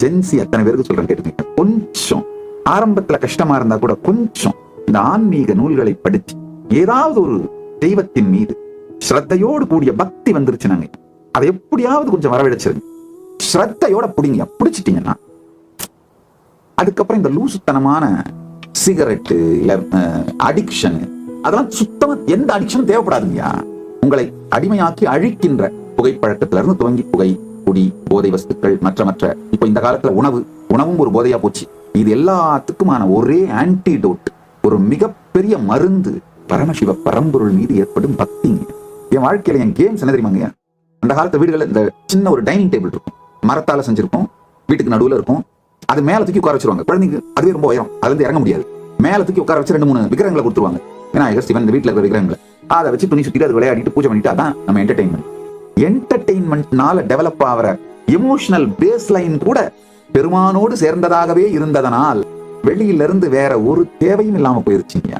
Gen Z அத்தனை பேருக்கு சொல்றேன் கேட்டுங்க. கொஞ்சம் ஆரம்பத்துல கஷ்டமா இருந்தா கூட கொஞ்சம் இந்த ஆன்மீக நூல்களை படிச்சு ஏதாவது ஒரு தெய்வத்தின் மீது ஸ்ரத்தையோடு கூடிய பக்தி வந்துருச்சுனாங்க, அதை எப்படியாவது கொஞ்சம் வரவழைச்சிருங்க. ஸ்ரத்தையோட பிடிச்சிட்டீங்கன்னா அதுக்கப்புறம் இந்த லூசுத்தனமான சிகரெட்டு இல்ல அடிக்ஷன் அதெல்லாம் சுத்தமா எந்த அடிக்ஷனும் தேவைப்படாதுங்கய்யா. உங்களை அடிமையாக்கி அழிக்கின்ற புகைப்பழக்கத்துல இருந்து துவங்கி புகை, குடி, போதை வஸ்துக்கள், மற்ற இப்ப இந்த காலத்துல உணவும் ஒரு போதையா போச்சு. இது எல்லாத்துக்குமான ஒரே ஆன்டிடோட், ஒரு மிகப்பெரிய மருந்து பரமசிவ பரம்பொருள் மீது ஏற்படும் பக்திங்க. என் வாழ்க்கையில என் கேம்ஸ் என்ன தெரியுமாங்க, அந்த காலத்து வீடுகளில் இந்த சின்ன ஒரு டைனிங் டேபிள் இருக்கும், மரத்தால செஞ்சிருக்கும், வீட்டுக்கு நடுவில் இருக்கும். அது மேல தூக்கி உட்கார வச்சிருவாங்க. குழந்தைங்க அதுவே ரொம்ப உயரம், அதுல இருந்து இறங்க முடியாது. மேல தூக்கி உட்கார வச்சு 2-3 விக்கிரகங்களை கொடுத்துருவாங்க. விநாயகர், சிவன், இந்த வீட்டுல இருக்கிற விக்கிரகங்களை அதை வச்சு துணி சுத்திட்டு அது விளையாடிட்டு பூஜை பண்ணிட்டு அதான் நம்ம என்டர்டெயின்மெண்ட்னால டெவலப் ஆகிற எமோஷனல் பேஸ் லைன் கூட பெருமானோடு சேர்ந்ததாகவே இருந்ததனால் வெளியிலிருந்து வேற ஒரு தேவையும் இல்லாம போயிருச்சுங்க.